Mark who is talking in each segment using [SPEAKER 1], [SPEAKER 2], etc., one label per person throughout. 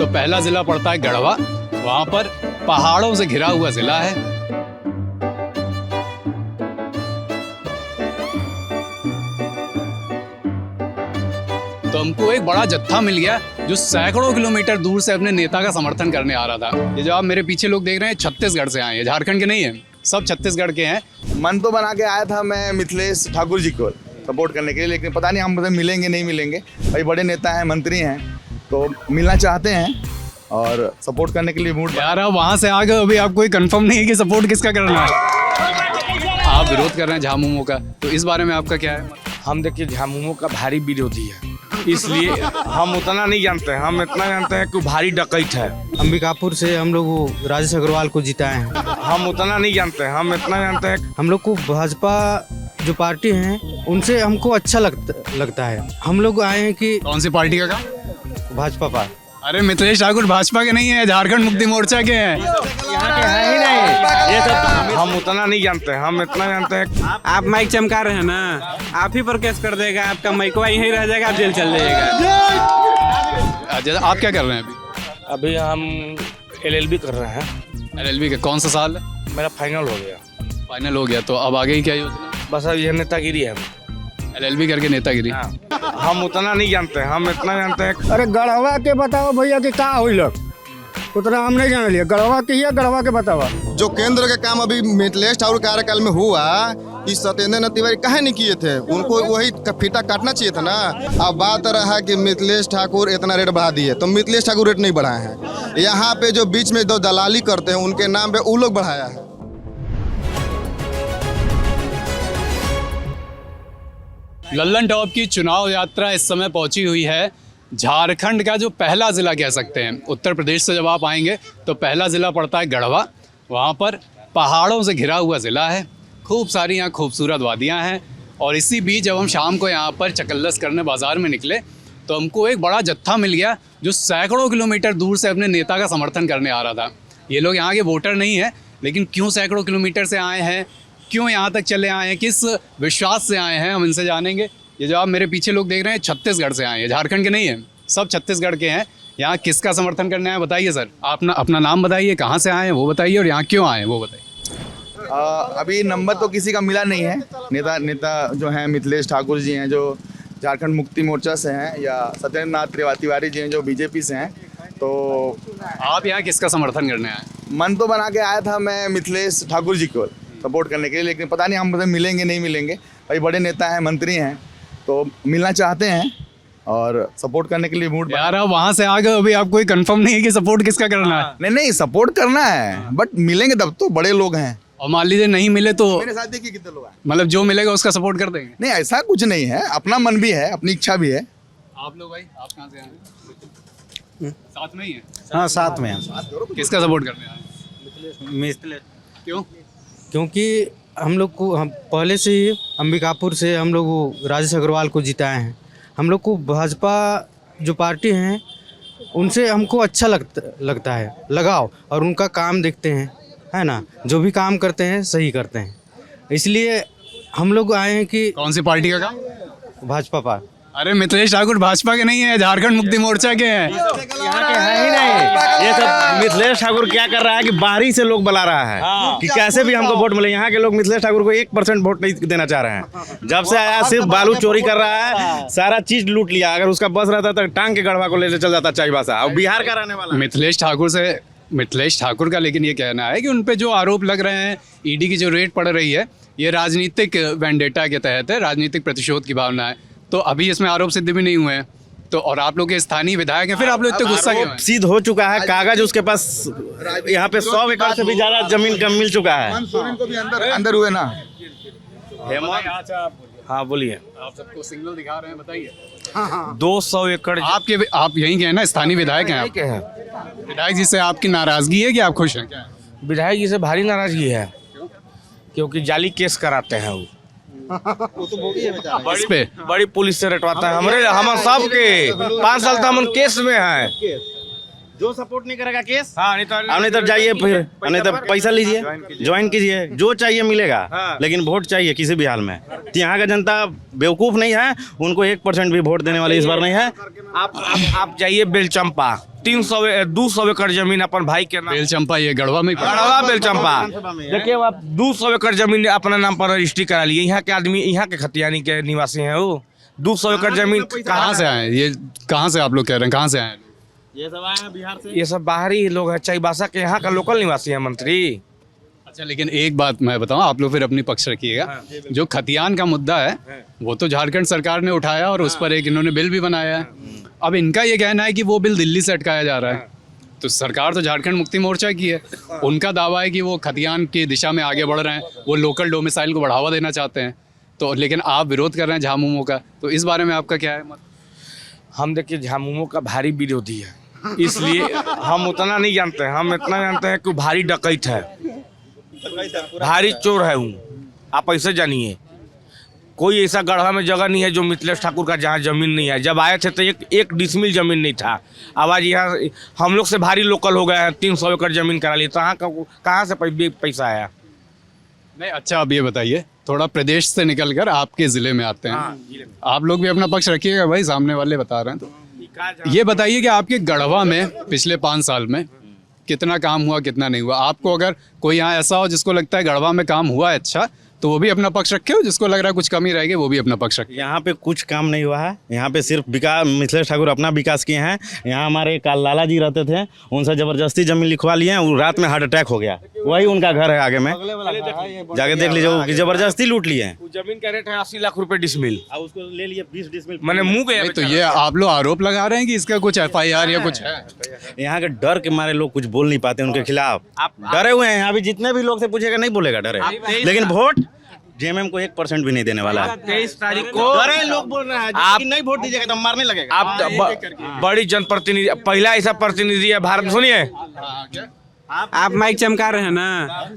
[SPEAKER 1] तो पहला जिला पड़ता है गढ़वा। वहाँ पर पहाड़ों से घिरा हुआ जिला है। तो हमको एक बड़ा जत्था मिल गया जो सैकड़ों किलोमीटर दूर से अपने नेता का समर्थन करने आ रहा था। ये जो आप मेरे पीछे लोग देख रहे हैं छत्तीसगढ़ से आए हैं, झारखंड के नहीं है, सब छत्तीसगढ़ के हैं।
[SPEAKER 2] मन तो बना के आया था मैं मिथिलेश ठाकुर जी को सपोर्ट करने के लिए, लेकिन पता नहीं हम मिलेंगे नहीं मिलेंगे। भाई बड़े नेता हैं, मंत्री हैं, तो मिलना चाहते हैं और सपोर्ट करने के लिए मूड।
[SPEAKER 1] यार आप वहाँ से आ गए, अभी आपको कोई कंफर्म नहीं है कि सपोर्ट किसका करना है। आप विरोध कर रहे हैं झामुमो का, तो इस बारे में आपका क्या है?
[SPEAKER 3] हम देखिए झामुमो का भारी विरोधी है, इसलिए हम उतना नहीं जानते हैं। हम इतना जानते हैं कि भारी डकैत है।
[SPEAKER 4] अंबिकापुर से हम लोग राजेश अग्रवाल को जिताए हैं।
[SPEAKER 3] हम उतना नहीं जानते हैं, हम इतना जानते हैं
[SPEAKER 4] हम लोग को भाजपा जो पार्टी है उनसे हमको अच्छा लगता है। हम लोग आए हैं कि
[SPEAKER 1] कौन सी पार्टी का काम?
[SPEAKER 4] भाजपा पार्टी।
[SPEAKER 1] अरे मिथिलेश ठाकुर भाजपा के नहीं है, झारखंड मुक्ति मोर्चा के हैं।
[SPEAKER 3] यहाँ के हैं ही नहीं। ये सब हम उतना नहीं जानते हैं, हम इतना जानते हैं।
[SPEAKER 5] आप माइक चमका रहे हैं ना, आप ही पर केस कर देगा, आपका माइकवा यहीं रह जाएगा, आप जेल चल जाइएगा।
[SPEAKER 1] आप क्या कर रहे हैं अभी?
[SPEAKER 3] अभी हम LLB कर रहे हैं।
[SPEAKER 1] LLB का कौन सा साल है?
[SPEAKER 3] मेरा फाइनल हो गया।
[SPEAKER 1] फाइनल हो गया, तो अब आगे ही क्या योजना?
[SPEAKER 3] बस अब ये नेतागिरी है।
[SPEAKER 1] LLB करके नेतागिरी।
[SPEAKER 3] हम उतना नहीं जानते हैं, हम इतना जानते हैं।
[SPEAKER 6] अरे गढ़वा के बताओ भैया कि का हुई लोग, उतना हम नहीं जान लिया। गढ़वा के ही गढ़वा के बतावा।
[SPEAKER 7] जो केंद्र के काम अभी मिथिलेश ठाकुर कार्यकाल में हुआ, इस सत्येंद्र तिवारी काहे नहीं किए थे? उनको वही फीता काटना चाहिए था ना। अब बात रहा कि मिथिलेश ठाकुर इतना रेट बढ़ा दिए, तो मिथिलेश ठाकुर रेट नहीं बढ़ाए हैं। यहाँ पे जो बीच में दो दलाली करते हैं उनके नाम पे वो लोग बढ़ाया है।
[SPEAKER 1] लल्लन टॉप की चुनाव यात्रा इस समय पहुंची हुई है झारखंड का जो पहला ज़िला कह सकते हैं। उत्तर प्रदेश से जब आप आएंगे तो पहला ज़िला पड़ता है गढ़वा। वहाँ पर पहाड़ों से घिरा हुआ ज़िला है, खूब सारी यहाँ खूबसूरत वादियाँ हैं। और इसी बीच जब हम शाम को यहाँ पर चकल्लस करने बाज़ार में निकले तो हमको एक बड़ा जत्था मिल गया जो सैकड़ों किलोमीटर दूर से अपने नेता का समर्थन करने आ रहा था। ये लोग यहाँ के वोटर नहीं हैं, लेकिन क्यों सैकड़ों किलोमीटर से आए हैं, क्यों यहाँ तक चले आए हैं, किस विश्वास से आए हैं, हम इनसे जानेंगे। ये जो आप मेरे पीछे लोग देख रहे हैं छत्तीसगढ़ से आए हैं, झारखंड के नहीं है, सब छत्तीसगढ़ के हैं। यहाँ किसका समर्थन करने आए बताइए सर। आप अपना नाम बताइए, कहाँ से आए हैं वो बताइए, और यहाँ क्यों आए हैं वो बताइए।
[SPEAKER 2] अभी नंबर तो किसी का मिला नहीं है। नेता जो हैं मिथिलेश ठाकुर जी हैं जो झारखंड मुक्ति मोर्चा से हैं, या सत्येंद्र नाथ तिवारी जी हैं जो BJP से हैं। तो
[SPEAKER 1] आप यहाँ किसका समर्थन करने आए?
[SPEAKER 2] मन तो बना के आया था मैं मिथिलेश ठाकुर जी को सपोर्ट करने के लिए, लेकिन पता नहीं हम मिलेंगे नहीं मिलेंगे। भाई बड़े नेता हैं, मंत्री हैं, तो मिलना चाहते हैं और सपोर्ट करने के लिए मूड।
[SPEAKER 1] यार आप वहाँ से आ गए, अभी आपको कोई कंफर्म नहीं है कि सपोर्ट किसका करना है।
[SPEAKER 2] नहीं सपोर्ट करना है, बट मिलेंगे तब तो। बड़े लोग हैं।
[SPEAKER 1] और मान लीजिए नहीं मिले तो
[SPEAKER 2] मेरे साथ देखिए कितने लोग हैं।
[SPEAKER 1] मतलब जो मिलेगा उसका सपोर्ट कर देंगे?
[SPEAKER 2] नहीं, ऐसा कुछ नहीं है, अपना मन भी है, अपनी इच्छा भी है।
[SPEAKER 1] आप लोग भाई, आप कहाँ से आए? साथ में ही है?
[SPEAKER 4] हाँ, साथ में।
[SPEAKER 1] किसका सपोर्ट करने आए?
[SPEAKER 4] मिथिलेश।
[SPEAKER 1] क्यों?
[SPEAKER 4] क्योंकि हम लोग को हम पहले से ही अंबिकापुर से हम लोग राजेश अग्रवाल को जिताए हैं। हम लोग को भाजपा जो पार्टी है उनसे हमको अच्छा लगता है, लगाव, और उनका काम देखते हैं, है ना। जो भी काम करते हैं सही करते हैं, इसलिए हम लोग आए हैं कि
[SPEAKER 1] कौन सी पार्टी का काम?
[SPEAKER 4] भाजपा पार्टी।
[SPEAKER 1] अरे मिथिलेश ठाकुर भाजपा के नहीं है, झारखंड मुक्ति मोर्चा के हैं।
[SPEAKER 3] यहाँ के हैं ही नहीं। ये सब मिथिलेश ठाकुर क्या कर रहा है कि बाहरी से लोग बुला रहा है कि कैसे भी हमको वोट मिले। यहाँ के लोग मिथिलेश ठाकुर को 1% वोट नहीं देना चाह रहे हैं। जब से आया सिर्फ बालू चोरी कर रहा है, सारा चीज लूट लिया। अगर उसका बस रहता तो टांग के गढ़वा को ले चल जाता चाईबासा। और बिहार का रहने वाला
[SPEAKER 1] मिथिलेश ठाकुर का लेकिन ये कहना है कि उन पे जो आरोप लग रहे हैं, ED की जो रेड पड़ रही है, ये राजनीतिक वेंडेटा के तहत है, राजनीतिक प्रतिशोध की भावना है। तो अभी इसमें आरोप सिद्ध भी नहीं हुए हैं, तो और आप लोग के स्थानीय विधायक हैं, फिर आप लोग इतने गुस्सा क्यों हैं?
[SPEAKER 3] सिद्ध हो चुका है, कागज उसके पास यहाँ पे 100 एकड़ से भी ज्यादा जमीन कम मिल चुका है।
[SPEAKER 2] को भी अंदर हुए ना।
[SPEAKER 3] हाँ बोलिए।
[SPEAKER 1] आप सबको सिग्नल दिखा रहे हैं, बताइए।
[SPEAKER 3] 200 एकड़।
[SPEAKER 1] आप यहीं के हैं ना, स्थानीय विधायक हैं आप? विधायक जी से आपकी नाराजगी है कि आप खुश हैं? क्या
[SPEAKER 3] विधायक जी से भारी नाराजगी है, क्योंकि जाली केस कराते हैं वो। बड़ी पुलिस से रटवाता है। हम सब के 5 साल तो हम केस में हैं।
[SPEAKER 4] जो सपोर्ट नहीं करेगा केस।
[SPEAKER 3] हाँ, नहीं तो जाइए, फिर नहीं तो पैसा लीजिए, ज्वाइन कीजिए, जो चाहिए मिलेगा। लेकिन वोट चाहिए किसी भी हाल में। तो यहाँ का जनता बेवकूफ़ नहीं है, उनको 1% भी वोट देने वाले इस बार नहीं है। आप जाइए बेलचंपा, 200 एकड़ जमीन अपन भाई के नाम,
[SPEAKER 1] बेलचंपा ये गढ़वा में ही पड़ता है।
[SPEAKER 3] गढ़वा बेलचंपा, देखिए आप 200 एकड़ जमीन अपना नाम पर रजिस्ट्री करा लिए। यहाँ के आदमी, यहाँ के खतियानी के निवासी हैं वो। 200 एकड़ जमीन
[SPEAKER 1] कहाँ से आए ये, कहाँ से आप लोग कह रहे हैं, कहाँ से आए हैं?
[SPEAKER 3] ये सब आए हैं बिहार से, ये सब बाहरी लोग हैं, चाईबासा के यहाँ का लोकल निवासी है मंत्री।
[SPEAKER 1] अच्छा, लेकिन एक बात मैं बताऊं, आप लोग फिर अपनी पक्ष रखिएगा। जो खतियान का मुद्दा है वो तो झारखंड सरकार ने उठाया और उस पर एक इन्होंने बिल भी बनाया है। अब इनका ये कहना है कि वो बिल दिल्ली से अटकाया जा रहा है। तो सरकार तो झारखंड मुक्ति मोर्चा की है, उनका दावा है कि वो खतियान की दिशा में आगे बढ़ रहे हैं, वो लोकल डोमिसाइल को बढ़ावा देना चाहते हैं। तो लेकिन आप विरोध कर रहे हैं झामुमो का, तो इस बारे में आपका क्या है मत?
[SPEAKER 3] हम देखिए झामुमो का भारी विरोधी है, इसलिए हम उतना नहीं जानते हैं। हम इतना जानते हैं कि भारी डकैत है, भारी चोर है हूँ। आप ऐसे जानिए, कोई ऐसा गढ़वा में जगह नहीं है जो मिथिलेश ठाकुर का जहाँ जमीन नहीं है। जब आए थे तो एक डिसमिल जमीन नहीं था। अब आज यहाँ हम लोग से भारी लोकल हो गए हैं, 300 एकड़ जमीन करा ली। तो कहाँ से पैसा आया?
[SPEAKER 1] नहीं, अच्छा आप ये बताइए, थोड़ा प्रदेश से निकलकर आपके ज़िले में आते हैं। आप लोग भी अपना पक्ष रखिएगा भाई, सामने वाले बता रहे हैं। तो ये बताइए कि आपके गढ़वा में पिछले 5 साल में कितना काम हुआ, कितना नहीं हुआ? आपको अगर कोई यहाँ ऐसा हो जिसको लगता है गढ़वा में काम हुआ है अच्छा, तो वो भी अपना पक्ष रखे हो, जिसको लग रहा है कुछ कमी रहेगी वो भी अपना पक्ष रखे।
[SPEAKER 3] यहाँ पे कुछ काम नहीं हुआ है, यहाँ पे सिर्फ विकास, मिथिलेश ठाकुर अपना विकास किए हैं। यहाँ हमारे काल लाला जी रहते थे, उनसे ज़बरदस्ती जमीन लिखवा लिए हैं, वो रात में हार्ट अटैक हो गया। वही उनका घर है आगे में, जाके देख लीजिए, जबरदस्ती लूट लिए हैं।
[SPEAKER 5] जमीन का रेट है 80 लाख रुपए डिसमिल,
[SPEAKER 3] उसको ले लिए 20 डिसमिल।
[SPEAKER 5] मैंने मुंह गया।
[SPEAKER 1] तो ये आप लोग आरोप लगा रहे हैं कि इसका कुछ FIR या कुछ है?
[SPEAKER 3] यहाँ के डर के मारे लोग कुछ बोल नहीं पाते उनके खिलाफ, डरे हुए हैं। यहाँ भी जितने भी लोग से पूछेगा नहीं बोलेगा, डरे। लेकिन वोट जेएमएम को 1% भी नहीं देने वाला है।
[SPEAKER 5] 23 तारीख को
[SPEAKER 3] डरे लोग बोल रहे हैं, आप नहीं वोट दीजिएगा तो मारने लगेगा।
[SPEAKER 5] आप बड़ी जनप्रतिनिधि, पहला ऐसा प्रतिनिधि है भारत। सुनिए, आप माइक चमका रहे हैं ना,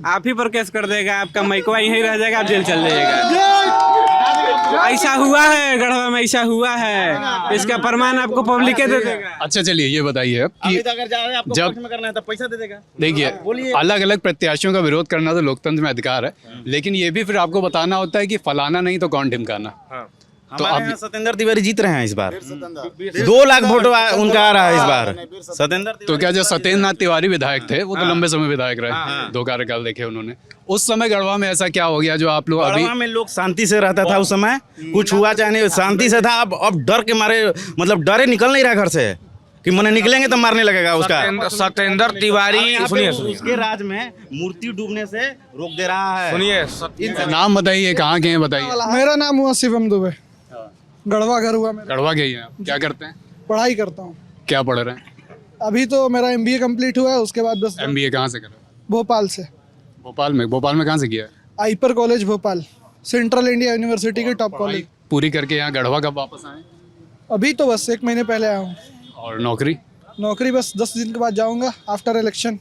[SPEAKER 5] आप ही पर केस कर देगा, आपका माइकवा यहीं रह जाएगा, आप जेल चल जाइएगा। ऐसा हुआ है गढ़वा में, ऐसा हुआ है, इसका प्रमाण आपको पब्लिक दे देगा।
[SPEAKER 1] अच्छा चलिए ये बताइए अब कि जब
[SPEAKER 3] करना है तो पैसा दे देगा।
[SPEAKER 1] देखिए, अलग अलग प्रत्याशियों का विरोध करना तो लोकतंत्र में अधिकार है, लेकिन ये भी फिर आपको बताना होता है कि फलाना नहीं तो कौन ढिमकाना।
[SPEAKER 3] तो अब सत्येंद्र तिवारी जीत रहे हैं इस बार, 2 लाख वोट उनका आ रहा है इस बार। सत्येंद्र
[SPEAKER 1] तो क्या जो सत्येंद्र नाथ तिवारी विधायक थे वो तो लंबे समय विधायक रहे, 2 कार्यकाल देखे उन्होंने। उस समय गढ़वा में ऐसा क्या हो गया जो आप लोग अभी?
[SPEAKER 3] गढ़वा में लोग शांति से रहता था उस समय, कुछ हुआ चाहे नहीं, शांति से था। अब डर के मारे, मतलब डरे निकल नहीं रहा घर से कि मने निकलेंगे तो मारने लगेगा उसका।
[SPEAKER 5] सत्येंद्र तिवारी, सुनिए,
[SPEAKER 3] उसके राज में मूर्ति डूबने से रोक दे रहा है।
[SPEAKER 5] सुनिए,
[SPEAKER 1] नाम बताइए, कहाँ के हैं बताइए।
[SPEAKER 6] मेरा नाम हुआ शिवम दुबे, गढ़वा घर हुआ मेरा।
[SPEAKER 1] गढ़वा के ही हैं आप? क्या करते हैं?
[SPEAKER 6] पढ़ाई करता हूँ।
[SPEAKER 1] क्या पढ़ रहे हैं?
[SPEAKER 6] अभी तो मेरा MBA कंप्लीट हुआ है, उसके बाद बस
[SPEAKER 1] MBA कहाँ से करें?
[SPEAKER 6] भोपाल से,
[SPEAKER 1] भोपाल में। भोपाल में कहाँ से किया है?
[SPEAKER 6] आइपर college Bhopal, central India university के टॉप कॉलेज।
[SPEAKER 1] पूरी करके यहाँ गढ़वा कब वापस आए?
[SPEAKER 6] अभी तो बस 1 महीने पहले आया हूँ।
[SPEAKER 1] और नौकरी?
[SPEAKER 6] नौकरी बस 10 दिन के बाद जाऊँगा, आफ्टर इलेक्शन।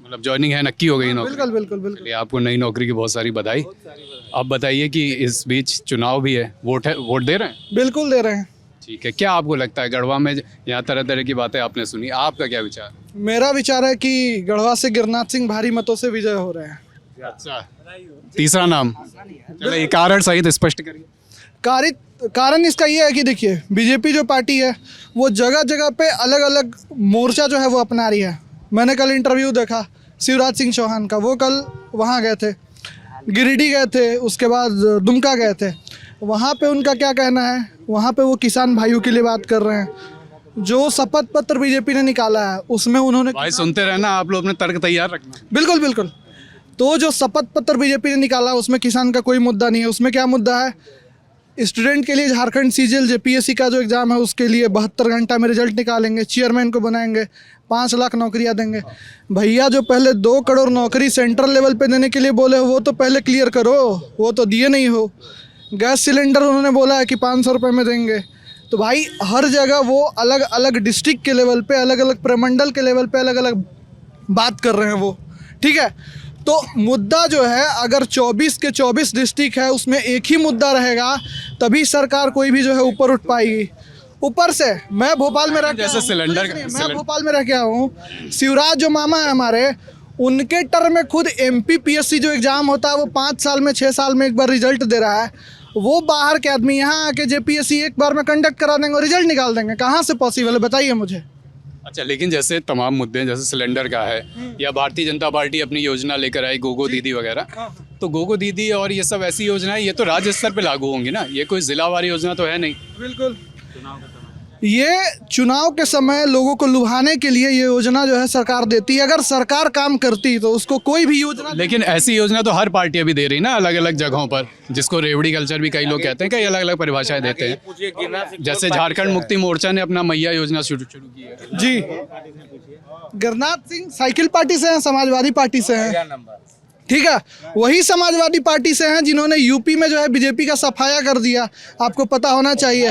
[SPEAKER 1] मतलब ज्वाइनिंग है, नक्की हो गई नौकरी?
[SPEAKER 6] बिल्कुल बिल्कुल बिल्कुल।
[SPEAKER 1] चलिए, आपको नई नौकरी की बहुत सारी बधाई। अब बताइए कि इस बीच चुनाव भी है, वोट दे रहे हैं?
[SPEAKER 6] बिल्कुल दे रहे हैं।
[SPEAKER 1] ठीक है, क्या आपको लगता है गढ़वा में, यहाँ तरह तरह की बातें आपने सुनी, आपका क्या विचार?
[SPEAKER 6] मेरा विचार है कि गढ़वा से गिरनाथ सिंह भारी मतों से विजय हो रहे हैं।
[SPEAKER 1] अच्छा, तीसरा नाम, चलिए कारण सहित स्पष्ट करिए।
[SPEAKER 6] कारण इसका ये है कि देखिए, बीजेपी जो पार्टी है वो जगह जगह पे अलग अलग मोर्चा जो है वो अपना रही है। मैंने कल इंटरव्यू देखा शिवराज सिंह चौहान का, वो कल वहाँ गए थे, गिरिडीह गए थे, उसके बाद दुमका गए थे। वहाँ पे उनका क्या कहना है, वहाँ पे वो किसान भाइयों के लिए बात कर रहे हैं। जो शपथ पत्र बीजेपी ने निकाला है उसमें उन्होंने,
[SPEAKER 1] भाई सुनते रहना, आप लोग अपने तर्क तैयार रखना।
[SPEAKER 6] बिल्कुल बिल्कुल। तो जो शपथ पत्र बीजेपी ने निकाला उसमें किसान का कोई मुद्दा नहीं है। उसमें क्या मुद्दा है, स्टूडेंट के लिए झारखंड CGL JPSC का जो एग्ज़ाम है उसके लिए 72 घंटा में रिजल्ट निकालेंगे, चेयरमैन को बनाएंगे, 5 लाख नौकरियां देंगे। भैया जो पहले 2 करोड़ नौकरी सेंट्रल लेवल पे देने के लिए बोले वो तो पहले क्लियर करो, वो तो दिए नहीं हो। गैस सिलेंडर उन्होंने बोला है कि 500 रुपये में देंगे। तो भाई हर जगह वो अलग अलग डिस्ट्रिक्ट के लेवल पे, अलग अलग प्रमंडल के लेवल पे अलग अलग बात कर रहे हैं वो, ठीक है। तो मुद्दा जो है, अगर 24 के 24 डिस्ट्रिक्ट है उसमें एक ही मुद्दा रहेगा तभी सरकार कोई भी जो है ऊपर उठ पाएगी। ऊपर से मैं भोपाल में रह के,
[SPEAKER 1] जैसे सिलेंडर,
[SPEAKER 6] मैं भोपाल में रह के आया हूँ। शिवराज जो मामा है हमारे, उनके टर्म में खुद MP PSC जो एग्ज़ाम होता है वो 5 साल में 6 साल में एक बार रिजल्ट दे रहा है। वो बाहर के आदमी यहाँ आके JPSC एक बार में कंडक्ट करा देंगे और रिजल्ट निकाल देंगे। कहाँ से पॉसिबल है बताइए मुझे।
[SPEAKER 1] अच्छा, लेकिन जैसे तमाम मुद्दे हैं, जैसे सिलेंडर का है या भारतीय जनता पार्टी अपनी योजना लेकर आई गोगो दीदी वगैरह, तो गोगो दीदी और ये सब ऐसी योजनाएं ये तो राज्य स्तर पे लागू होंगी ना, ये कोई जिलावार योजना तो है नहीं।
[SPEAKER 6] बिल्कुल, ये चुनाव के समय लोगों को लुभाने के लिए ये योजना जो है सरकार देती है। अगर सरकार काम करती तो उसको कोई भी योजना,
[SPEAKER 1] लेकिन ऐसी योजना तो हर पार्टी अभी दे रही ना, अलग अलग जगहों पर, जिसको रेवड़ी कल्चर भी कई लोग कहते हैं, कई अलग अलग परिभाषाएं देते हैं। जैसे झारखंड मुक्ति मोर्चा ने अपना मैया योजना शुरू की है।
[SPEAKER 6] जी, गिरनाथ सिंह साइकिल पार्टी से हैं, समाजवादी पार्टी से हैं, ठीक है, वही समाजवादी पार्टी से हैं जिन्होंने यूपी में जो है बीजेपी का सफाया कर दिया। आपको पता होना चाहिए।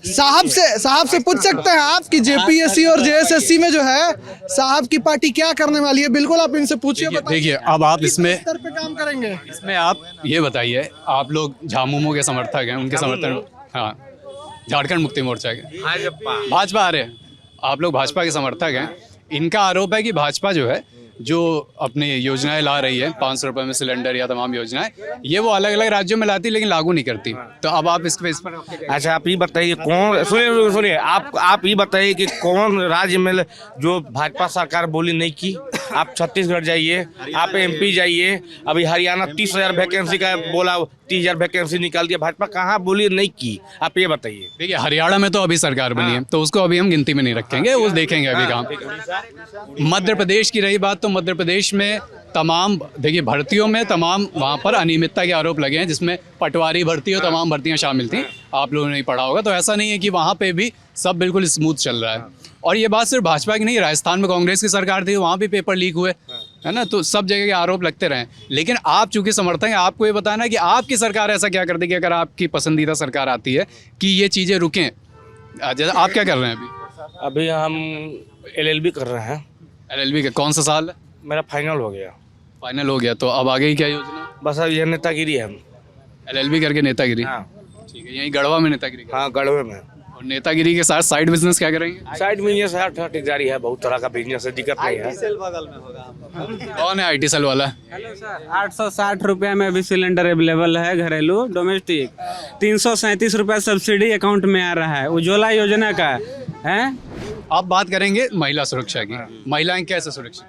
[SPEAKER 6] साहब से पूछ सकते हैं आप कि जेपीएससी और जेएसएससी में जो है साहब की पार्टी क्या करने वाली है, बिल्कुल आप इनसे पूछिए।
[SPEAKER 1] देखिए, अब आप इसमें
[SPEAKER 6] स्तर पे काम करेंगे।
[SPEAKER 1] इसमें आप ये बताइए, आप लोग झामुमो के समर्थक हैं, उनके समर्थन, हाँ, झारखंड मुक्ति मोर्चा के, भाजपा आ रहे हैं, आप लोग भाजपा के समर्थक हैं। इनका आरोप है कि भाजपा जो है, जो अपनी योजनाएं ला रही है, 500 रुपये में सिलेंडर या तमाम योजनाएं, ये वो अलग अलग राज्यों में लाती लेकिन लागू नहीं करती। तो अब आप इस पर
[SPEAKER 3] अच्छा, आप ये बताइए कौन, सुनिए आप ये बताइए कि कौन राज्य में जो भाजपा सरकार बोली नहीं की। आप छत्तीसगढ़ जाइए, आप एमपी जाइए, अभी हरियाणा 30,000 वैकेंसी का बोला, 30,000 वैकेंसी निकाल दिया, भाजपा कहाँ बोली नहीं की, आप ये बताइए।
[SPEAKER 1] देखिए, हरियाणा में तो अभी सरकार बनी है, तो उसको अभी हम गिनती में नहीं रखेंगे, वो देखेंगे अभी काम। मध्य प्रदेश की रही बात, तो मध्य प्रदेश में तमाम, देखिए, भर्तियों में तमाम वहाँ पर अनियमितता के आरोप लगे हैं, जिसमें पटवारी भर्ती और तमाम भर्तियाँ शामिल थी। आप लोगों ने नहीं पढ़ा होगा, तो ऐसा नहीं है कि वहाँ पे भी सब बिल्कुल स्मूथ चल रहा है। और ये बात सिर्फ भाजपा की नहीं, राजस्थान में कांग्रेस की सरकार थी, वहाँ भी पेपर लीक हुए, है ना, तो सब जगह के आरोप लगते रहे। लेकिन आप चूंकि समर्थक हैं, आपको ये बताना है कि आपकी सरकार ऐसा क्या कर देगी अगर आपकी पसंदीदा सरकार आती है कि ये चीज़ें रुकें। जैसे आप क्या कर रहे हैं अभी?
[SPEAKER 3] अभी हम LLB कर रहे हैं।
[SPEAKER 1] LLB का कौन सा साल है?
[SPEAKER 3] मेरा फाइनल हो गया।
[SPEAKER 1] फाइनल हो गया, तो अब आगे की क्या योजना?
[SPEAKER 3] बस अब ये नेतागिरी है।
[SPEAKER 1] LLB करके नेतागिरी,
[SPEAKER 3] हाँ
[SPEAKER 1] ठीक है, यहीं गढ़वा में नेतागिरी।
[SPEAKER 3] हाँ, गढ़वे में।
[SPEAKER 1] और नेतागिरी के साथ साइड बिजनेस क्या करेंगे?
[SPEAKER 3] साइड बिजनेस है, जारी है, बहुत तरह का बिजनेस है, दिक्कत नहीं है।
[SPEAKER 1] कौन है IT सेल वाला?
[SPEAKER 5] हेलो सर, 860 रुपये में अभी सिलेंडर अवेलेबल है, घरेलू डोमेस्टिक। 337 रुपये सब्सिडी अकाउंट में आ रहा है, उज्ज्वला योजना का है।
[SPEAKER 1] आप बात करेंगे महिला सुरक्षा की, महिलाएं कैसे सुरक्षित?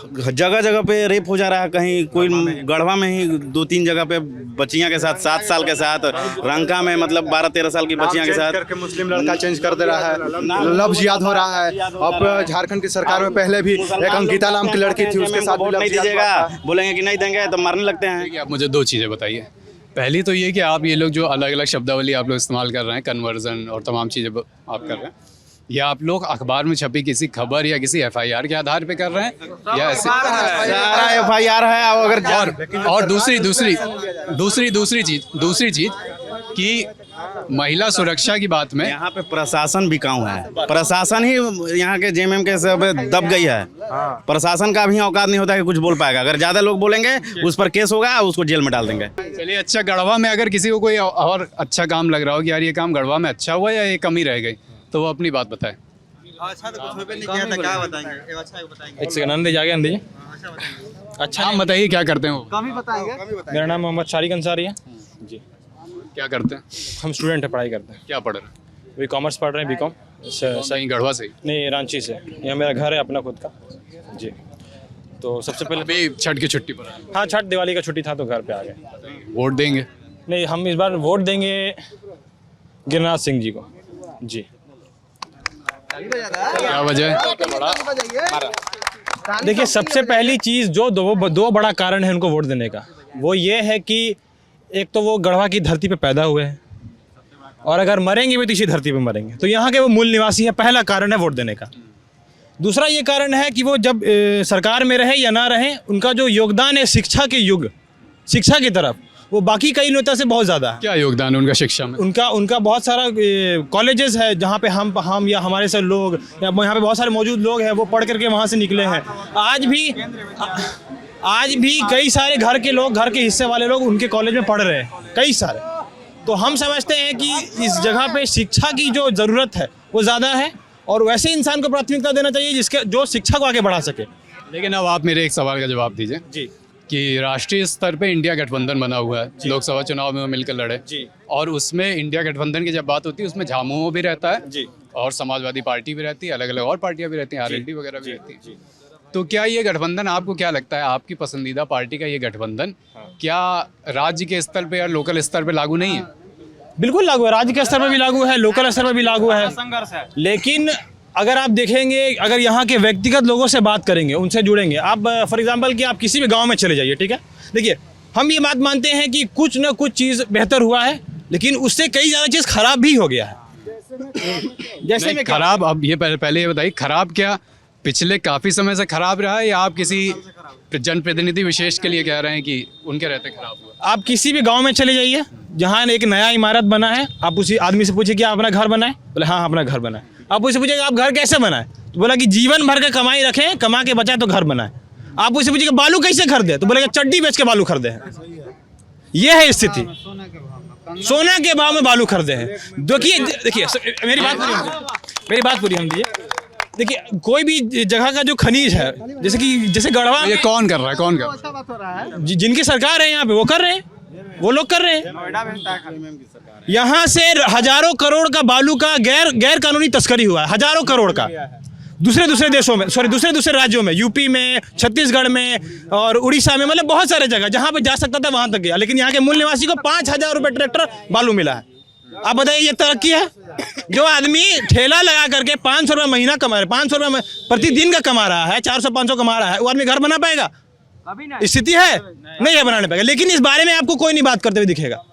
[SPEAKER 3] जगह जगह पे रेप हो जा रहा है, कहीं कोई गढ़वा में ही 2-3 जगह पे बच्चियां के साथ, 7 साल के साथ, रंका में मतलब 12-13 साल की बच्चियां के साथ
[SPEAKER 2] करके मुस्लिम लड़का चेंज कर दे रहा है, लफ्ज याद हो रहा है। अब झारखंड की सरकार में पहले भी एक अंकिता नाम की लड़की थी, उसके साथ भी
[SPEAKER 3] नहीं
[SPEAKER 2] लफ्ज याद
[SPEAKER 3] दीजिएगा,
[SPEAKER 2] हुआ था।
[SPEAKER 3] बोलेंगे कि नहीं देंगे तो मारने लगते हैं।
[SPEAKER 1] देखिए, आप मुझे 2 चीज़ें बताइए। पहली तो ये कि आप ये लोग जो अलग अलग शब्दावली आप लोग इस्तेमाल कर रहे हैं, कन्वर्जन और तमाम चीज़ें आप कर रहे हैं, या आप लोग अखबार में छपी किसी खबर या किसी FIR के आधार पे कर रहे हैं या ऐसे?
[SPEAKER 3] सारा FIR है।
[SPEAKER 1] और दूसरी चीज़ कि महिला सुरक्षा की बात में
[SPEAKER 3] यहाँ पे प्रशासन बिकाऊ है, प्रशासन ही यहाँ के JMM के सब दब गई है। प्रशासन का भी औकात नहीं होता कि कुछ बोल पाएगा, अगर ज़्यादा लोग बोलेंगे उस पर केस होगा, उसको जेल में डाल देंगे।
[SPEAKER 1] चलिए, अच्छा, गढ़वा में अगर किसी को कोई और अच्छा काम लग रहा हो कि यार ये काम गढ़वा में अच्छा हुआ या ये कमी रह गई, तो वो अपनी बात बताए।
[SPEAKER 8] एक सेकंड अंदर जाके अंदर।
[SPEAKER 1] अच्छा, हम बताइए क्या करते हैं वो?
[SPEAKER 8] मेरा नाम मोहम्मद शारिक अंसारी है जी।
[SPEAKER 1] क्या करते हैं?
[SPEAKER 8] हम स्टूडेंट है, पढ़ाई करते हैं।
[SPEAKER 1] क्या पढ़ रहे हैं?
[SPEAKER 8] अभी कॉमर्स पढ़ रहे हैं, BCom।
[SPEAKER 1] सही, गढ़वा से ही?
[SPEAKER 8] नहीं, रांची से। यहाँ मेरा घर है अपना खुद का जी। तो सबसे पहले
[SPEAKER 1] अभी छठ की छुट्टी पर?
[SPEAKER 8] हाँ, छठ दिवाली का छुट्टी था तो घर पे आ गए।
[SPEAKER 1] वोट देंगे?
[SPEAKER 8] नहीं, हम इस बार वोट देंगे गिरनाथ सिंह जी को जी।
[SPEAKER 1] क्या वजह है?
[SPEAKER 8] देखिए, सबसे पहली चीज़ जो दो बड़ा कारण है उनको वोट देने का, वो ये है कि एक तो वो गढ़वा की धरती पे पैदा हुए हैं और अगर मरेंगे भी तो इसी धरती पे मरेंगे, तो यहाँ के वो मूल निवासी हैं, पहला कारण है वोट देने का। दूसरा ये कारण है कि वो जब सरकार में रहे या ना रहे, उनका जो योगदान है शिक्षा के युग, शिक्षा की तरफ, वो बाकी कई नेता से बहुत ज़्यादा है।
[SPEAKER 1] क्या योगदान है उनका शिक्षा में?
[SPEAKER 8] उनका बहुत सारा कॉलेजेस है जहाँ पे हम या हमारे से लोग या यहाँ पे बहुत सारे मौजूद लोग हैं, वो पढ़ करके वहाँ से निकले हैं। आज भी कई सारे घर के हिस्से वाले लोग उनके कॉलेज में पढ़ रहे हैं, कई सारे। तो हम समझते हैं कि इस जगह पे शिक्षा की जो ज़रूरत है वो ज़्यादा है और वैसे इंसान को प्राथमिकता देना चाहिए जो शिक्षा को आगे बढ़ा सके।
[SPEAKER 1] लेकिन अब आप मेरे एक सवाल का जवाब दीजिए
[SPEAKER 8] जी
[SPEAKER 1] कि राष्ट्रीय स्तर पे इंडिया गठबंधन बना हुआ है, लोकसभा चुनाव में वो मिलकर लड़े
[SPEAKER 8] जी।
[SPEAKER 1] और उसमें इंडिया गठबंधन की जब बात होती है उसमें झामुमो भी रहता है
[SPEAKER 8] जी
[SPEAKER 1] और समाजवादी पार्टी भी रहती है, अलग अलग और पार्टियां भी रहती हैं, आरएलडी वगैरह भी रहती हैं। तो क्या ये गठबंधन, आपको क्या लगता है, आपकी पसंदीदा पार्टी का ये गठबंधन क्या राज्य के स्तर पे या लोकल स्तर पे लागू नहीं है?
[SPEAKER 8] बिल्कुल लागू है, राज्य के स्तर पर भी लागू है, लोकल स्तर पर भी लागू है। लेकिन अगर आप देखेंगे, अगर यहाँ के व्यक्तिगत लोगों से बात करेंगे, उनसे जुड़ेंगे, आप फॉर एग्जांपल कि आप किसी भी गांव में चले जाइए, ठीक है, देखिए हम ये बात मानते हैं कि कुछ ना कुछ चीज़ बेहतर हुआ है, लेकिन उससे कई ज़्यादा चीज़ खराब भी हो गया है। जैसे में
[SPEAKER 1] खराब, अब ये पहले ये बताइए, खराब क्या पिछले काफ़ी समय से खराब रहा है या आप किसी जनप्रतिनिधि विशेष के लिए कह रहे हैं कि उनके रहते खराब हुआ?
[SPEAKER 8] आप किसी भी गांव में चले जाइए जहाँ एक नया इमारत बना है, आप उसी आदमी से पूछिए कि आप अपना घर बनाए, बोले हाँ अपना घर बनाए। आप उससे पूछिए आप घर कैसे बनाए, तो बोला कि जीवन भर का कमाई रखें, कमा के बचाए तो घर बनाए। आप उससे पूछिए बालू कैसे खरीदे, तो बोलेगा चड्डी बेच के बालू खरीदे हैं। ये है स्थिति, सोना के भाव में बालू खरीदे हैं। देखिए मेरी बात पूरी हम दीजिए। देखिए कोई भी जगह का जो खनिज है, जैसे गढ़वा,
[SPEAKER 1] ये कौन कर रहा है?
[SPEAKER 8] जिनकी सरकार है यहाँ पे वो कर रहे हैं, वो लोग कर रहे हैं। यहाँ से हजारों करोड़ का बालू का गैर कानूनी तस्करी हुआ है, हजारों करोड़ का, दूसरे देशों में, दूसरे राज्यों में, यूपी में, छत्तीसगढ़ में और उड़ीसा में, मतलब बहुत सारे जगह जहाँ पे जा सकता था वहां तक गया, लेकिन यहाँ के मूल निवासी को 5,000 रुपये ट्रैक्टर बालू मिला है। आप बताइए ये तरक्की है? जो आदमी ठेला लगा करके 500 रुपये महीना कमा रहा है, 500 रुपये प्रतिदिन का कमा रहा है, 400-500 कमा रहा है, वो आदमी घर बना पाएगा? स्थिति है नहीं है, बनाने पाएगा। लेकिन इस बारे में आपको कोई नहीं बात करते हुए दिखेगा।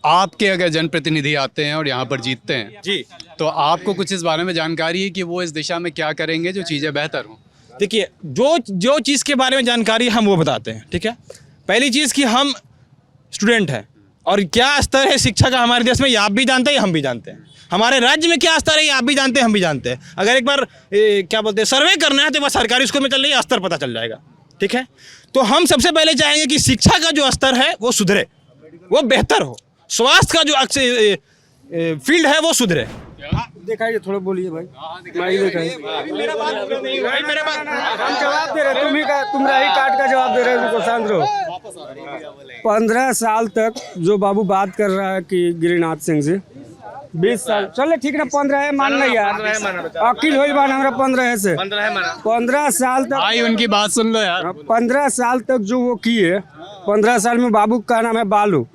[SPEAKER 1] आपके अगर जनप्रतिनिधि आते हैं और यहाँ पर जीतते हैं
[SPEAKER 8] जी,
[SPEAKER 1] तो आपको कुछ इस बारे में जानकारी है कि वो इस दिशा में क्या करेंगे जो चीज़ें बेहतर हों?
[SPEAKER 8] देखिए जो चीज़ के बारे में जानकारी हम वो बताते हैं, ठीक है। पहली चीज़ कि हम स्टूडेंट हैं और क्या स्तर है शिक्षा का हमारे देश में, ये आप भी जानते हैं, हम भी जानते हैं। हमारे राज्य में क्या स्तर है, ये आप भी जानते हैं, हम भी जानते हैं। अगर एक बार क्या बोलते हैं सर्वे करना है तो वह सरकारी स्कूल में चल रही है, स्तर पता चल जाएगा, ठीक है। तो हम सबसे पहले चाहेंगे कि शिक्षा का जो स्तर है वो सुधरे, वो बेहतर हो। स्वास्थ्य का जो फील्ड है वो सुधरे।
[SPEAKER 9] दिखाइए थोड़ा, बोलिए भाई। हम जवाब दे रहे, तुम रही काट का जवाब दे रहे हो, शांत रहो। 15 साल तक जो बाबू बात कर रहा है कि गिरिनाथ सिंह जी 20 साल, चले ठीक ना, 15 है मान नहीं यार, अकील हो बान हमारा 15 है से 15 साल तक
[SPEAKER 1] भाई उनकी बात सुन लो यार।
[SPEAKER 9] 15 साल तक जो वो किए, 15 साल में बाबू का नाम है बालू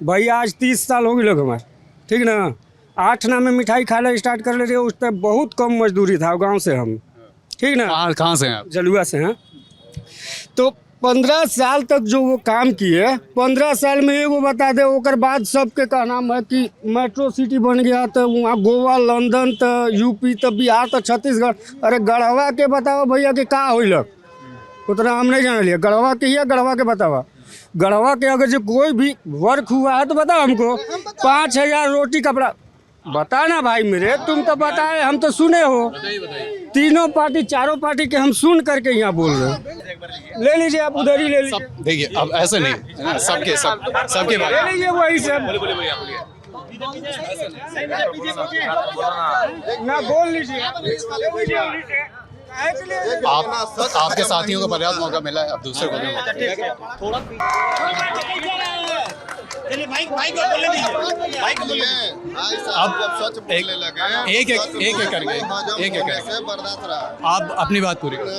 [SPEAKER 9] भैया। आज 30 साल हो गए लोग हमारे, ठीक ना। 8 आना में मिठाई खाना स्टार्ट कर ले रहे, उस तक बहुत कम मजदूरी था गांव से हम, ठीक ना।
[SPEAKER 1] कहाँ से हैं आप?
[SPEAKER 9] जलुआ से हैं। तो 15 साल तक जो वो काम किए, 15 साल में एगो बता दे, ओकर बाद सबके का नाम है कि मेट्रो सिटी बन गया, तो वहाँ गोवा, लंदन, तो यूपी, तो बिहार, तो छत्तीसगढ़। अरे गढ़वा के बताओ भैया कि का होइलक, उतना हम नहीं जान लिया। गढ़वा के ही, गढ़वा के बतावा। गढ़वा के अगर जो कोई भी वर्क हुआ है तो बताओ हमको। 5,000 रोटी कपड़ा बता ना भाई मेरे, तुम तो बताए, हम तो सुने हो। तीनों पार्टी, चारों पार्टी के हम सुन करके यहाँ बोल रहे हैं। ले लीजिए आप, उधर ही ले लीजिए।
[SPEAKER 1] देखिए अब ऐसे नहीं है ना, सबके बारे
[SPEAKER 9] ले लीजिए वही सब ना, बोल लीजिए
[SPEAKER 1] आपके साथियों को पर्याप्त मौका मिला है, अब दूसरे को भी मौका। अब एक करके आप अपनी बात पूरी करो।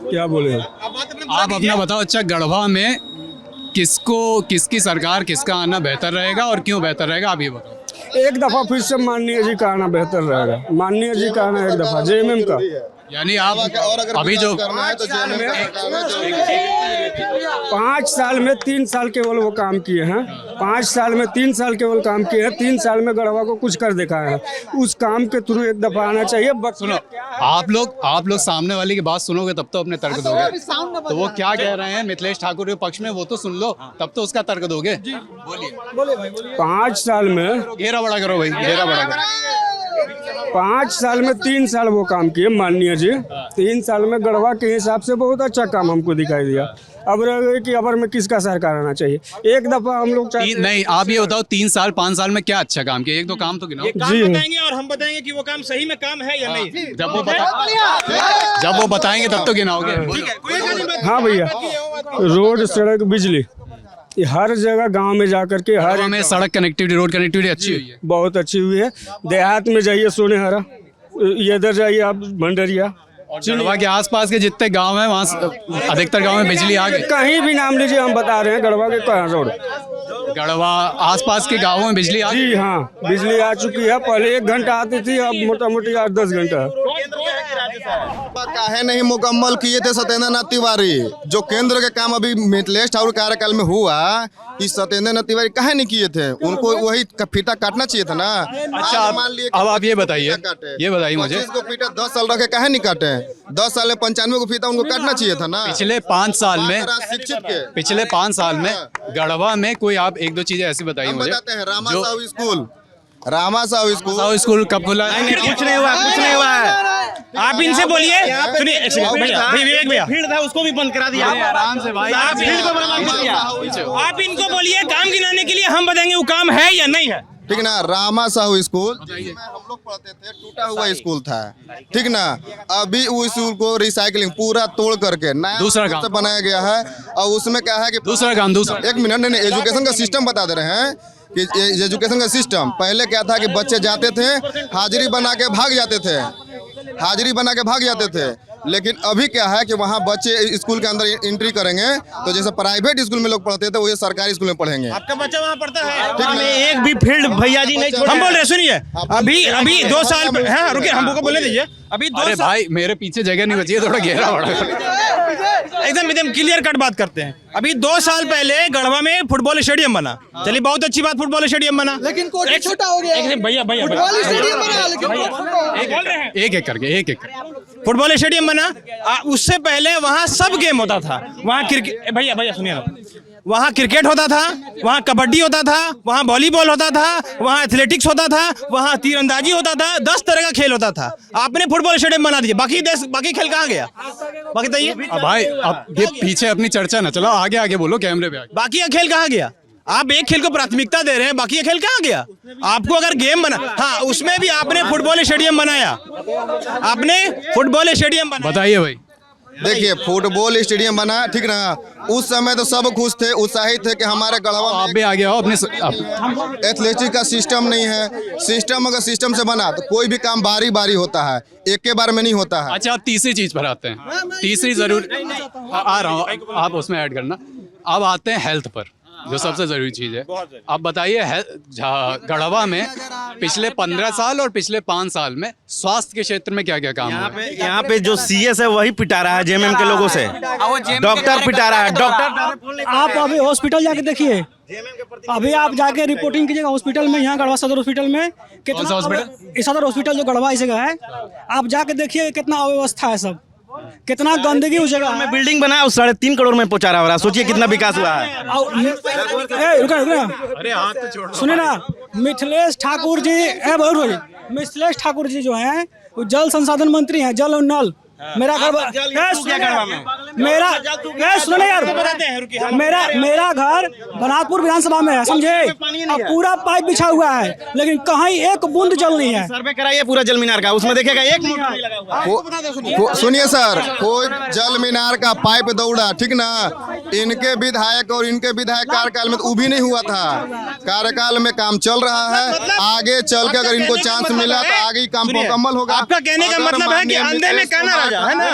[SPEAKER 9] क्या बोले
[SPEAKER 1] आप अपना बताओ। अच्छा, गढ़वा में किसकी सरकार, किसका आना बेहतर रहेगा और क्यों बेहतर रहेगा, आप ये बताओ।
[SPEAKER 9] एक दफा फिर से माननीय जी का आना बेहतर रहेगा। माननीय जी का आना एक दफा, जेएमएम का।
[SPEAKER 1] यानी आप अभी जो
[SPEAKER 9] 5 साल में 3 साल केवल वो काम किए हैं, 5 साल में 3 साल केवल काम किए हैं, 3 साल में गढ़वा को कुछ कर दिखाया है। उस काम के थ्रू एक दफा आना चाहिए।
[SPEAKER 1] सुनो, आप लोग सामने वाले की बात सुनोगे तब तो अपने तर्क दोगे। तो वो क्या कह रहे हैं मिथिलेश ठाकुर के पक्ष में, वो तो सुन लो, तब तो उसका तर्क दोगे। बोलिए।
[SPEAKER 9] 5 साल में,
[SPEAKER 1] घेरा बड़ा करो भाई, घेरा बड़ा करो।
[SPEAKER 9] 5 साल में 3 साल वो काम किए माननीय जी। 3 साल में गढ़वा के हिसाब से बहुत अच्छा काम हमको दिखाई दिया। अब रह गए कि अबर में किसका सरकार आना चाहिए। एक दफा हम लोग
[SPEAKER 1] नहीं, आप ये बताओ 3 साल 5 साल में क्या अच्छा काम किया, एक दो काम तो गिनाओ।
[SPEAKER 8] जी बताएंगे और हम बताएंगे कि वो काम सही में काम है या नहीं।
[SPEAKER 1] जब वो बताएंगे तब तो गिनाओगे।
[SPEAKER 9] हाँ भैया, रोड, सड़क, बिजली ये हर जगह गांव में जा करके हर
[SPEAKER 1] गढ़वा में सड़क कनेक्टिविटी, रोड कनेक्टिविटी अच्छी हुई है।
[SPEAKER 9] बहुत अच्छी हुई है। देहात में जाइए सोनेहरा, ये इधर जाइए आप भंडरिया,
[SPEAKER 1] और गढ़वा के आसपास के जितने गांव हैं वहाँ अधिकतर गांव में बिजली आ गई।
[SPEAKER 9] कहीं भी नाम लीजिए, हम बता रहे हैं गढ़वा के कहाँ रोड।
[SPEAKER 1] गढ़वा आसपास के गांवों में बिजली आ गई।
[SPEAKER 9] जी हाँ, बिजली आ चुकी है। पहले 1 घंटा आती थी, अब मोटा मोटी 8-10 घंटा।
[SPEAKER 7] काहे नहीं मुकम्मल किए थे सत्येंद्र नाथ तिवारी? जो केंद्र के काम अभी मिथिलेश ठाकुर कार्यकाल में हुआ, कि सत्येंद्र नाथ तिवारी काहे नहीं किए थे? उनको वही फीता काटना चाहिए था ना।
[SPEAKER 1] अच्छा,
[SPEAKER 7] मान लिए
[SPEAKER 1] अब आप ये बताइए, ये बताइए मुझे,
[SPEAKER 7] 25 को फीता 10 साल रखे काहे नहीं काटे? 10 साल में 95 को फीता उनको काटना चाहिए था ना।
[SPEAKER 1] पिछले 5 साल में,
[SPEAKER 7] शिक्षित के
[SPEAKER 1] पिछले 5 साल में गढ़वा में कोई आप 1-2 चीजें ऐसी बताइए
[SPEAKER 7] हम
[SPEAKER 1] मुझे।
[SPEAKER 7] बताते हैं। Rama Sahu school, Rama Sahu school,
[SPEAKER 1] Sahu school कब खुला है?
[SPEAKER 3] कुछ नहीं हुआ, कुछ नहीं हुआ है।
[SPEAKER 8] आप इनसे बोलिए, सुनिए एक सेकंड भैया, विवेक भैया,
[SPEAKER 3] भीड़ था उसको भी बंद करा दिया।
[SPEAKER 1] आराम से भाई,
[SPEAKER 8] आप भीड़ को बर्बाद कर दिया। आप इनको बोलिए काम गिनाने के लिए, हम बताएंगे वो काम है या नहीं है।
[SPEAKER 7] ठीक ना। रामा साहू स्कूल जिसमें हम लोग पढ़ते थे, टूटा हुआ स्कूल था, ठीक ना। अभी उस स्कूल को रिसाइकलिंग पूरा तोड़ करके नया
[SPEAKER 1] दूसरा
[SPEAKER 7] रूप से
[SPEAKER 1] काम
[SPEAKER 7] बनाया गया है। और उसमें क्या है कि
[SPEAKER 1] दूसरा काम, दूसरा
[SPEAKER 7] 1 मिनट नहीं, एजुकेशन का सिस्टम बता दे रहे हैं कि एजुकेशन का सिस्टम पहले क्या था कि बच्चे जाते थे, हाजिरी बना के भाग जाते थे, हाजिरी बना के भाग जाते थे। लेकिन अभी क्या है कि वहाँ बच्चे स्कूल के अंदर एंट्री करेंगे तो जैसे प्राइवेट स्कूल में लोग पढ़ते थे वही सरकारी स्कूल में पढ़ेंगे।
[SPEAKER 8] आपका बच्चा वहाँ पढ़ता है,
[SPEAKER 7] ठीक ना?
[SPEAKER 3] एक भी फील्ड भैया जी नहीं छोड़े।
[SPEAKER 8] हम बोल रहे सुनिए, अभी 2 साल, हाँ रुकिए, हमको बोलने दीजिए। अभी 2
[SPEAKER 1] अरे
[SPEAKER 8] साल,
[SPEAKER 1] भाई मेरे पीछे जगह नहीं बची है, थोड़ा घेरा बड़ा।
[SPEAKER 8] एकदम क्लियर कट बात करते हैं। अभी 2 साल पहले गढ़वा में फुटबॉल स्टेडियम बना। चलिए बहुत अच्छी बात, फुटबॉल स्टेडियम बना,
[SPEAKER 6] लेकिन कोर्ट छोटा हो गया।
[SPEAKER 8] भैया भैया
[SPEAKER 6] फुटबॉल स्टेडियम बना, लेकिन कोर्ट छोटा हो गया।
[SPEAKER 8] बोल रहे हैं,
[SPEAKER 1] एक करके, एक
[SPEAKER 8] फुटबॉल स्टेडियम बना। उससे पहले वहाँ सब गेम होता था। वहाँ क्रिकेट, भैया सुनिए ना, वहाँ क्रिकेट होता था, वहाँ कबड्डी होता था, वहाँ वॉलीबॉल होता था, वहाँ एथलेटिक्स होता था, वहाँ तीरंदाजी होता था, 10 तरह का खेल होता था। आपने फुटबॉल स्टेडियम बना दिया, बाकी खेल कहाँ गया? बाकी बताइए।
[SPEAKER 1] अब भाई अब ये पीछे अपनी चर्चा ना चलो, आगे आगे बोलो, कैमरे पे आगे।
[SPEAKER 8] बाकी का खेल कहाँ गया? आप एक खेल को प्राथमिकता दे रहे हैं, बाकी का खेल कहाँ गया? आपको अगर गेम बना, हाँ उसमें भी आपने फुटबॉल स्टेडियम बनाया, आपने फुटबॉल स्टेडियम बनाया।
[SPEAKER 1] बताइए भाई।
[SPEAKER 7] देखिए फुटबॉल स्टेडियम बना, ठीक ना। उस समय तो सब खुश थे, उत्साहित थे कि हमारे गढ़वा
[SPEAKER 1] आप
[SPEAKER 7] में
[SPEAKER 1] भी आगे आओ अपने
[SPEAKER 7] एथलेटिक्स का सिस्टम नहीं है। सिस्टम अगर सिस्टम से बना तो कोई भी काम बारी बारी होता है, एक के बार में नहीं होता है।
[SPEAKER 1] अच्छा, आप तीसरी चीज पर आते हैं। तीसरी जरूर आ रहा हूँ, आप उसमें ऐड करना। अब आते हैं हेल्थ पर, जो सबसे जरूरी चीज है। अब बताइए गढ़वा में पिछले 15 साल और पिछले 5 साल में स्वास्थ्य के क्षेत्र में क्या क्या काम हुआ है?
[SPEAKER 3] यहाँ पे जो सीएस है वही पिटा रहा है जेएमएम के लोगों से, डॉक्टर पिटा रहा है। डॉक्टर
[SPEAKER 10] आप अभी हॉस्पिटल जाके देखिए, अभी आप जाके रिपोर्टिंग कीजिएगा हॉस्पिटल में, यहाँ गढ़वा सदर हॉस्पिटल में
[SPEAKER 1] कौन सा हॉस्पिटल?
[SPEAKER 10] सदर हॉस्पिटल जो गढ़वा इस जगह है, आप जाके देखिए कितना अव्यवस्था है, सब कितना गंदगी उस जगह है।
[SPEAKER 3] बिल्डिंग बनाया, 3.5 करोड़ में पहुंचा रहा है। सोचिए कितना विकास हुआ है।
[SPEAKER 10] सुनिए ना, मिथिलेश ठाकुर जी, मिथिलेश ठाकुर जी जो हैं वो जल संसाधन मंत्री हैं, जल और नल। मेरा घर सुनो यार, मेरा घर बनातपुर विधानसभा में है, समझे? अब पूरा पाइप बिछा हुआ है, लेकिन कहीं एक बूंद जल नहीं है।
[SPEAKER 3] सर्वे कराइए पूरा जल मीनार का, उसमें देखेगा एक मोटर नहीं लगा हुआ।
[SPEAKER 7] सुनिए सर, कोई जल मीनार का पाइप दौड़ा, ठीक ना। इनके विधायक और इनके विधायक कार्यकाल में तो वो भी नहीं हुआ था। कार्यकाल में काम चल रहा है, आगे चल के अगर इनको चांस मिला तो आगे ही काम मुकम्मल होगा।
[SPEAKER 8] आपका कहने का मतलब है कि अंधे में कहना राजा है ना,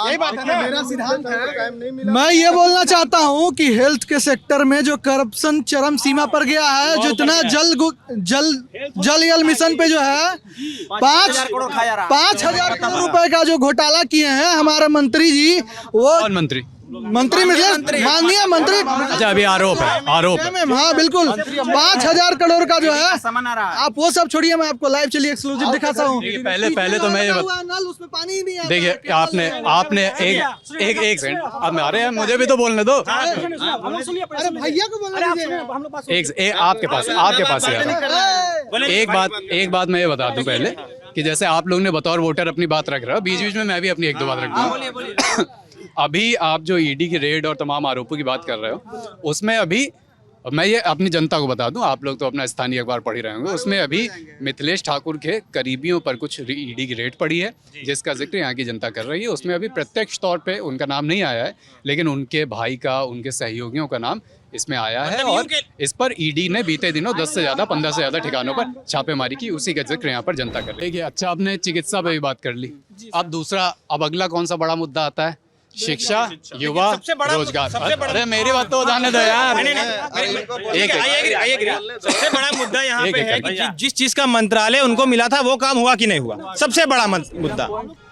[SPEAKER 8] यही बात है ना।
[SPEAKER 7] मेरा सिद्धांत है।
[SPEAKER 6] मैं ये बोलना चाहता हूँ कि हेल्थ के सेक्टर में जो करप्शन चरम सीमा पर गया है, जो इतना जल मिशन पे जो है 5,000 करोड़ रुपए का जो घोटाला किए हैं हमारे मंत्री जी, वो
[SPEAKER 1] कौन मंत्री?
[SPEAKER 6] मंत्री माननीय मंत्री।
[SPEAKER 1] अच्छा, अभी आरोप है, आरोप है।
[SPEAKER 6] हाँ बिल्कुल, 5,000 करोड़ का जो है, आप वो सब छोड़िए, मैं आपको लाइव चलिए एक्सक्लूसिव दिखाता हूँ।
[SPEAKER 1] पहले तो मैं ये
[SPEAKER 6] नल उसमें पानी ही नहीं आता।
[SPEAKER 1] देखिए, आपने एक सेकंड, अब अरे यार मुझे भी तो बोलने दो।
[SPEAKER 6] अरे भैया को बोलना दीजिए।
[SPEAKER 1] आपके पास एक बात मैं ये बता दूं पहले, कि जैसे आप लोग ने बतौर वोटर अपनी बात रख रहे हो, बीच बीच में मैं भी अपनी 1-2 बात रख दूँ। अभी आप जो ईडी की रेड और तमाम आरोपों की बात कर रहे हो, उसमें अभी मैं ये अपनी जनता को बता दूं, आप लोग तो अपना स्थानीय अखबार पढ़ ही रहे होंगे, उसमें अभी मिथिलेश ठाकुर के करीबियों पर कुछ ईडी की रेड पड़ी है, जिसका जिक्र यहाँ की जनता कर रही है। उसमें अभी प्रत्यक्ष तौर पे उनका नाम नहीं आया है, लेकिन उनके भाई का, उनके सहयोगियों का नाम इसमें आया है और इस पर ईडी ने बीते दिनों 10 से ज़्यादा 15 से ज़्यादा ठिकानों पर छापेमारी की। उसी का जिक्र यहाँ पर जनता कर रही है। अच्छा, आपने चिकित्सा पे भी बात कर ली। अब दूसरा, अब अगला कौन सा बड़ा मुद्दा आता है? शिक्षा, युवा, रोजगार। अरे मेरी बात तो जाने दो यार।
[SPEAKER 8] सबसे बड़ा मुद्दा यहाँ पे है कि जिस चीज का मंत्रालय उनको मिला था वो काम हुआ कि नहीं हुआ, सबसे बड़ा मुद्दा।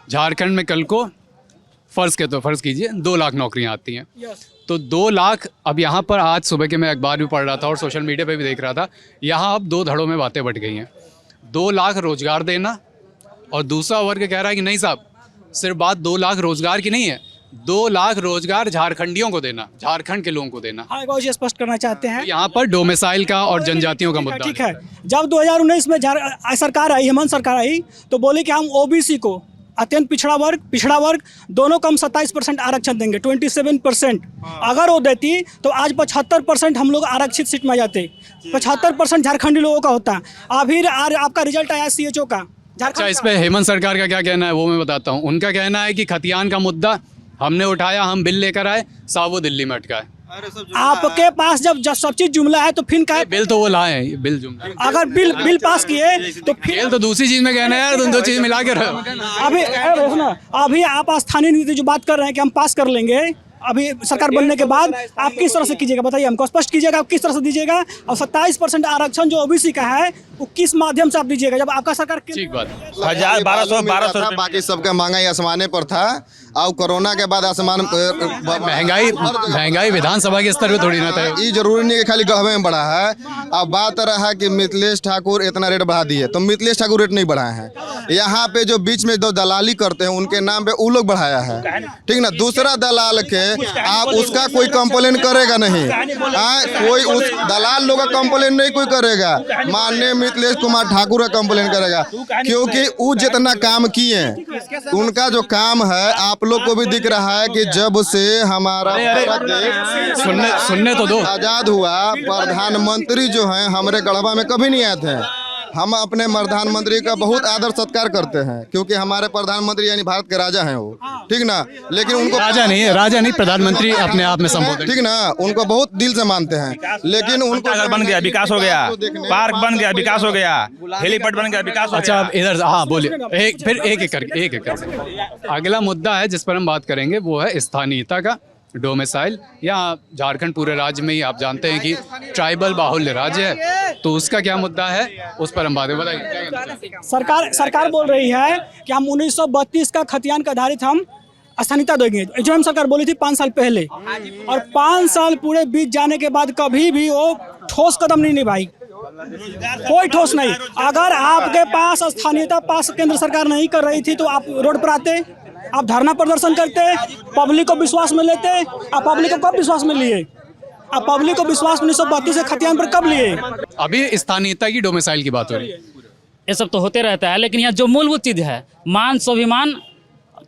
[SPEAKER 1] झारखंड में कल को फर्ज कीजिए 2 लाख नौकरियां आती हैं, तो 2 लाख, अब यहाँ पर आज सुबह के मैं अखबार भी पढ़ रहा था और सोशल मीडिया पे भी देख रहा था, यहाँ अब 2 धड़ों में बातें बट गई हैं। 2 लाख रोजगार देना और दूसरा वर्ग कह रहा है कि नहीं साहब, सिर्फ बात 2 लाख रोजगार की नहीं है, 2 लाख रोजगार झारखंडियों को देना, झारखंड के लोगों को देना।
[SPEAKER 10] हाँ, वो ये स्पष्ट करना चाहते हैं
[SPEAKER 1] यहाँ पर डोमिसाइल का और जनजातियों का मुद्दा
[SPEAKER 10] ठीक है। जब 2019 में सरकार आई, हेमंत सरकार आई, तो बोले कि हम ओबीसी को, अत्यंत पिछड़ा वर्ग दोनों को हम 27% आरक्षण देंगे, 27%। अगर वो देती तो आज 75% हम लोग आरक्षित सीट में आ जाते, 75% झारखंडी लोगों का होता। अभी आपका रिजल्ट आया CHO का।
[SPEAKER 1] अच्छा, इस पे हेमंत सरकार का क्या कहना है वो मैं बताता हूँ। उनका कहना है कि खतियान का मुद्दा हमने उठाया, हम बिल लेकर आए, साहब वो दिल्ली में अटका है।
[SPEAKER 10] आपके पास जब सब चीज जुमला है तो फिर क्या?
[SPEAKER 1] बिल तो वो लाए हैं, बिल जुमला।
[SPEAKER 10] अगर बिल पास किए तो फिर
[SPEAKER 1] बिल तो दूसरी चीज में कहना है यार, तुम 2 चीज मिला के रहो।
[SPEAKER 10] अभी आप स्थानीय नीति जो बात कर रहे हैं कि हम पास कर लेंगे, अभी सरकार बनने के बाद आप किस तरह से कीजिएगा बताइए, हमको स्पष्ट कीजिएगा, आप किस तरह से दीजिएगा। और 27% आरक्षण जो ओबीसी का है वो किस माध्यम से आप दीजिएगा जब आपका सरकार?
[SPEAKER 1] ठीक बात,
[SPEAKER 3] 1200
[SPEAKER 7] बाकी सबका महंगाई आसमाने पर था। और कोरोना के बाद आसमान
[SPEAKER 1] महंगाई विधानसभा के स्तर पे थोड़ी ना था।
[SPEAKER 7] ये जरूरी नहीं कि खाली गढ़वे में बढ़ा है। अब बात रहा कि मिथिलेश ठाकुर इतना रेट बढ़ा दिए, तो मिथिलेश ठाकुर रेट नहीं बढ़ाए हैं। यहाँ पे जो बीच में जो दलाली करते हैं उनके नाम पे वो लोग बढ़ाया है, ठीक ना। दूसरा दलाल के आप उसका कोई कंप्लेन करेगा नहीं, कोई उस दलाल लोग का कंप्लेन नहीं कोई करेगा, माननीय मिथिलेश कुमार ठाकुर का कंप्लेन करेगा, क्योंकि वो जितना काम किए उनका जो काम है आप लोग को भी दिख रहा है कि जब से हमारा
[SPEAKER 1] सुनने तो दो,
[SPEAKER 7] आजाद हुआ, प्रधानमंत्री जो हैं हमारे गढ़वा में कभी नहीं आए थे। हम अपने प्रधानमंत्री का बहुत आदर सत्कार करते हैं, क्योंकि हमारे प्रधानमंत्री यानी भारत के राजा हैं वो, ठीक ना। लेकिन उनको
[SPEAKER 1] राजा नहीं प्रधानमंत्री अपने आप में संबोधन,
[SPEAKER 7] ठीक ना, उनको बहुत दिल से मानते हैं। लेकिन उनको
[SPEAKER 3] घर बन गया, विकास हो गया, पार्क बन गया, विकास हो गया, हेलीपैड बन गया, विकास हो गया।
[SPEAKER 1] अच्छा, अब इधर हाँ बोलिए, एक एक करके अगला मुद्दा है जिस पर हम बात करेंगे वो है स्थानीयता का, डोमिसाइल। यहाँ झारखंड पूरे राज्य में ही आप जानते हैं कि ट्राइबल बाहुल्य राज्य है, तो उसका क्या मुद्दा है उस पर हम बातें बताइए।
[SPEAKER 10] सरकार बोल रही है कि हम 1932 का खतियान का आधारित हम स्थानीयता देंगे, जो हम सरकार बोली थी 5 साल पहले, और 5 साल पूरे बीत जाने के बाद कभी भी वो ठोस कदम नहीं निभाई, कोई ठोस नहीं। अगर आपके पास स्थानीयता पास केंद्र सरकार नहीं कर रही थी तो आप रोड पर आते, आप धरना प्रदर्शन करते, पब्लिक को विश्वास में लेते। आप पब्लिक को कब विश्वास में लिए? आप पब्लिक को विश्वास 1932 से खतियान पर कब लिए?
[SPEAKER 1] अभी स्थानीयता की डोमिसाइल की बात हो रही है।
[SPEAKER 11] ये सब तो होते रहता है, लेकिन यहाँ जो मूलभूत चीज़ है, मान स्वाभिमान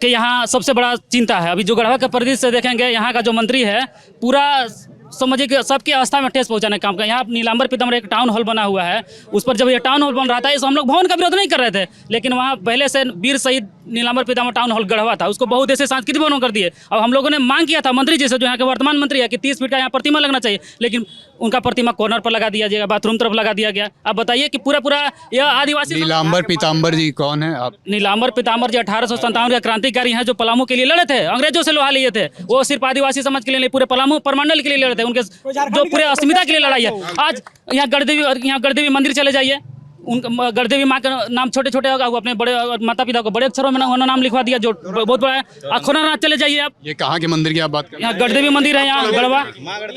[SPEAKER 11] के यहाँ सबसे बड़ा चिंता है। अभी जो गढ़वा के परिदृश्य से देखेंगे, यहाँ का जो मंत्री है पूरा समझिए कि सबके आस्था में ठेस पहुंचाने का काम का। यहाँ नीलांबर पीताम्बर एक टाउन हॉल बना हुआ है, उस पर जब ये टाउन हॉल बन रहा था इस हम लोग भवन का विरोध नहीं कर रहे थे, लेकिन वहाँ पहले से वीर शहीद नीलांबर पीताम्बर टाउन हॉल गढ़वा था, उसको बहुत ऐसे सांस्कृतिक भवन कर दिए। अब हम लोगों ने मांग किया था मंत्री जी से, जो यहाँ के वर्तमान मंत्री है, कि 30 फीट का यहाँ प्रतिमा लगना चाहिए, लेकिन उनका प्रतिमा कॉर्नर पर लगा दिया जाएगा, बाथरूम तरफ लगा दिया गया। अब बताइए कि पूरा यह आदिवासी।
[SPEAKER 1] नीलांबर पीताम्बर जी कौन है आप?
[SPEAKER 11] नीलांबर पीताम्बर जी 1857 के क्रांतिकारी हैं, जो पलामू के लिए लड़े थे, अंग्रेजों से लोहा लिए थे। वो सिर्फ आदिवासी समाज के लिए नहीं, पूरे पलामू परमंडल के लिए लड़े थे, उनके जो पूरे अस्मिता के लिए लड़ाई है। आज यहाँ गढ़देवी मंदिर चले जाइए, उनका गढ़देवी माँ का नाम छोटे होगा, वो अपने बड़े माता पिता को बड़े अक्षरों में उन्होंने नाम लिखवा दिया, जो बहुत बड़ा है। खोनरनाथ चले जाइए आप,
[SPEAKER 1] ये कहाँ के मंदिर की आप बात कर रहे हैं?
[SPEAKER 11] यहाँ गढ़देवी मंदिर है, यहाँ गढ़वा।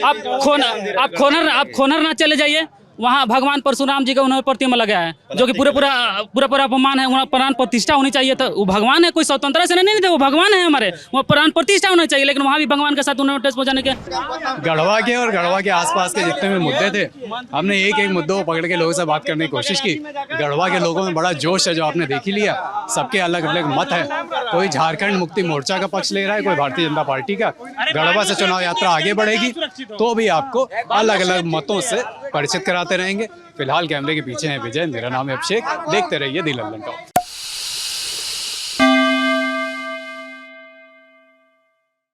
[SPEAKER 11] आप खोनरनाथ चले जाइए, वहाँ भगवान परशुराम जी का उन्होंने प्रतिमा लगाया है, जो कि पूरा अपमान है। वहाँ प्राण प्रतिष्ठा होनी चाहिए था। वो भगवान है, कोई स्वतंत्रता से नहीं थे, वो भगवान है हमारे, वहाँ प्राण प्रतिष्ठा होना चाहिए, लेकिन वहाँ भी भगवान के साथ उन्होंने ठेस पहुँचाने के।
[SPEAKER 1] गढ़वा के और गढ़वा के आसपास के जितने भी मुद्दे थे, हमने एक एक मुद्दों को पकड़ के लोगों से बात करने की कोशिश की। गढ़वा के लोगों में बड़ा जोश है, जो आपने देख ही लिया। सबके अलग अलग मत है, कोई झारखंड मुक्ति मोर्चा का पक्ष ले रहा है, कोई भारतीय जनता पार्टी का। गढ़वा से चुनाव यात्रा आगे बढ़ेगी तो भी आपको अलग अलग मतों से परिचित कराते रहेंगे। फिलहाल कैमरे के पीछे हैं विजय, मेरा नाम है अभिषेक। देखते रहिए दी लल्लन टॉप।